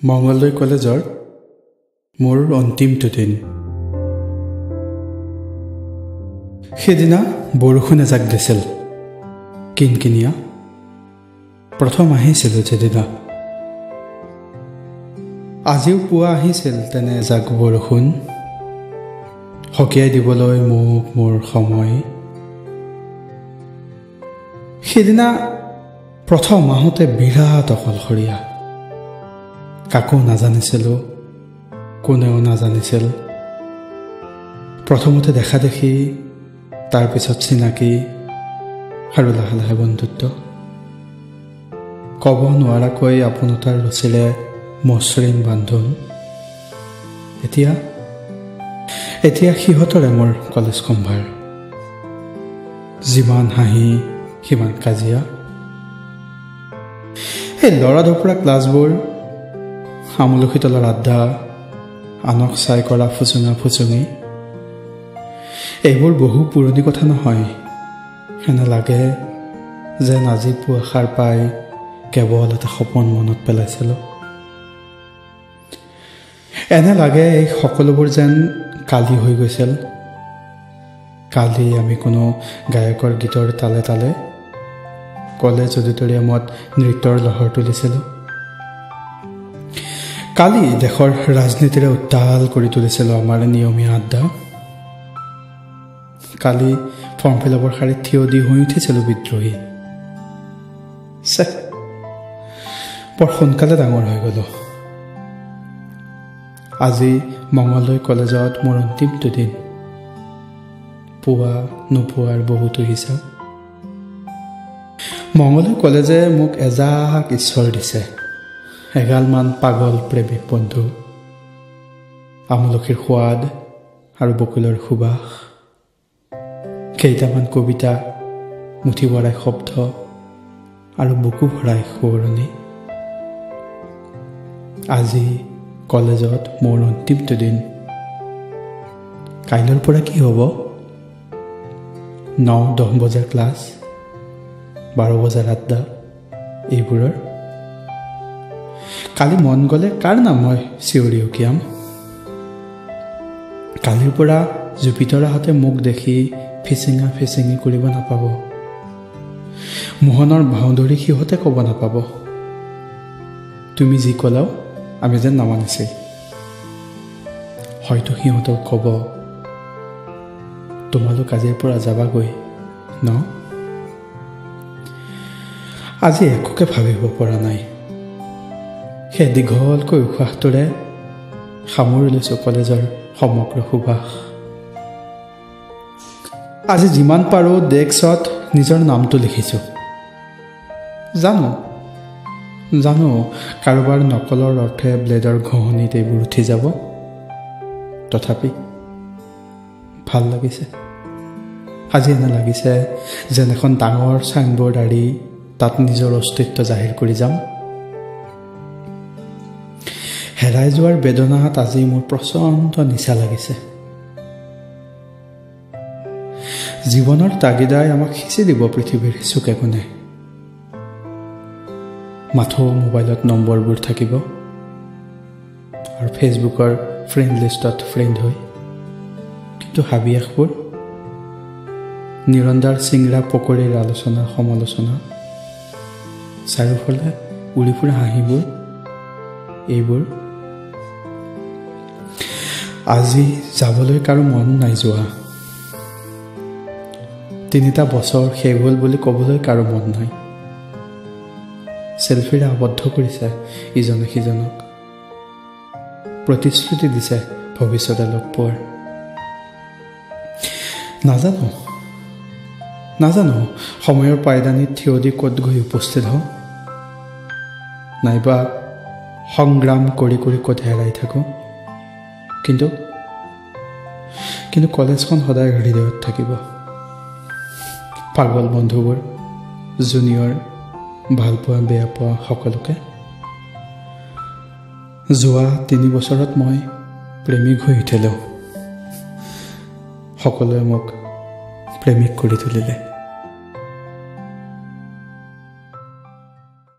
মঙ্গলদৈ কলেজৰ মোৰ অন্তিমটো দিন। সেইদিনা বৰষুণ এজাক দিছিল, কিনকিনিয়া। প্ৰথম আহিছিলোঁ যেদিনা, আজিও পুৱা আহিছিল তেনে এজাক বৰষুণ, সকীয়াই দিবলৈ মোক মোৰ সময়। সেইদিনা প্ৰথম আহোঁতে বিৰাট অকলশৰীয়া, কাকো নাজানিছিলোঁ, কোনেও নাজানিছিল। প্ৰথমতে দেখা দেখি, তাৰপিছত চিনাকি আৰু লাহে লাহে বন্ধুত্ব। ক'ব নোৱাৰাকৈ আপোনতাৰ ৰচিলে মসৃণ বান্ধোন। এতিয়া সিহঁতৰে মোৰ কলেজ সম্ভাৰ, যিমান হাঁহি সিমান কাজিয়া। এই ল'ৰা ধপৰা ক্লাছবোৰ, আমলখি তলৰ আড্ডা, আনক চাই কৰা ফুচুঙা ফুচুঙি, এইবোৰ বহু পুৰণি কথা নহয়। এনে লাগে যেন আজি পুৱা সাৰ পাই কেৱল এটা সপোন মনত পেলাইছিলোঁ। এনে লাগে এই সকলোবোৰ যেন কালি হৈ গৈছিল। কালি আমি কোনো গায়কৰ গীতৰ তালে তালে কলেজ অডিটৰিয়ামত নৃত্যৰ লহৰ তুলিছিলোঁ। কালি দেশৰ ৰাজনীতিৰে উত্তাল কৰি তুলিছিলোঁ আমাৰ নিয়মীয়া আড্ডা। কালি ফৰ্ম ফিলাপৰ শাৰীত থিয় দি হৈ উঠিছিলোঁ বিদ্ৰোহী। বৰ সোনকালে ডাঙৰ হৈ গ'লোঁ। আজি মঙ্গলদৈ কলেজত মোৰ অন্তিমটো দিন। পোৱা নোপোৱাৰ বহুতো হিচাপ। মঙ্গলদৈ কলেজে মোক এজাক ঈশ্বৰ দিছে, এগালমান পাগল প্ৰেমিক বন্ধু, আমলখিৰ সোৱাদ আৰু বকুলৰ সুবাস, কেইটামান কবিতা, মুঠি ভৰাই শব্দ আৰু বুকু ভৰাই সোঁৱৰণি। আজি কলেজত মোৰ অন্তিমটো দিন। কাইলৈৰ পৰা কি হ'ব? 9-10 বজাৰ ক্লাছ, 12 বজাৰ আড্ডা, এইবোৰৰ। কালি মন গ'লে কাৰ নাম মই চিঞৰি উকিয়াম? কালিৰ পৰা জুপিতৰাহঁতে মোক দেখি ফিচিঙা ফিচিঙি কৰিব নাপাব। মোহনৰ ভাওঁধৰি সিহঁতে ক'ব নাপাব, তুমি যি ক'লাও আমি যেন নামানিছিল। হয়তো সিহঁতক ক'ব, তোমালোক আজিৰ পৰা যাবাগৈ ন? আজি একোকে ভাবিব পৰা নাই। সেই দীঘলকৈ উশাহটোৰে সামৰি লৈছোঁ কলেজৰ সমগ্ৰ সুবাস। আজি যিমান পাৰোঁ ডেস্কত নিজৰ নামটো লিখিছোঁ। জানো কাৰোবাৰ নকলৰ অৰ্থে ব্লেডৰ ঘঁহনিত এইবোৰ উঠি যাব। তথাপি ভাল লাগিছে। আজি এনে লাগিছে যেন এখন ডাঙৰ চাইনবৰ্ড আঁৰি তাত নিজৰ অস্তিত্ব জাহিৰ কৰি যাম। হেৰাই যোৱাৰ বেদনাত আজি মোৰ প্ৰচণ্ড নিচা লাগিছে। জীৱনৰ তাগিদাই আমাক সিঁচি দিব পৃথিৱীৰ চুকে কোণে। মাথো মোবাইলত নম্বৰবোৰ থাকিব আৰু ফেচবুকৰ ফ্ৰেণ্ড লিষ্টত ফ্ৰেণ্ড হৈ, কিন্তু হাবিয়াসবোৰ, নিৰন্দাৰ চিংৰা পকৰীৰ আলোচনা সমালোচনা, চাৰিওফালে উৰি ফুৰা হাঁহিবোৰ, এইবোৰ। আজি যাবলৈ কাৰো মন নাই যোৱা। 3টা বছৰ শেষ হ'ল বুলি ক'বলৈ কাৰো মন নাই। চেল্ফিৰে আবদ্ধ কৰিছে ইজনে সিজনক, প্ৰতিশ্ৰুতি দিছে ভৱিষ্যতে লগ পোৱাৰ। নাজানো সময়ৰ পায়দানিত থিয় দি ক'ত গৈ উপস্থিত হওঁ, নাইবা সংগ্ৰাম কৰি কৰি ক'ত হেৰাই থাকোঁ। কিন্তু কলেজখন সদায় হৃদয়ত থাকিব। পাগল বন্ধুবোৰ, জুনিয়ৰ, ভালপোৱা বেয়া পোৱা সকলোকে। যোৱা 3 বছৰত মই প্ৰেমিক হৈ উঠিলোঁ। সকলোৱে মোক প্ৰেমিক কৰি তুলিলে।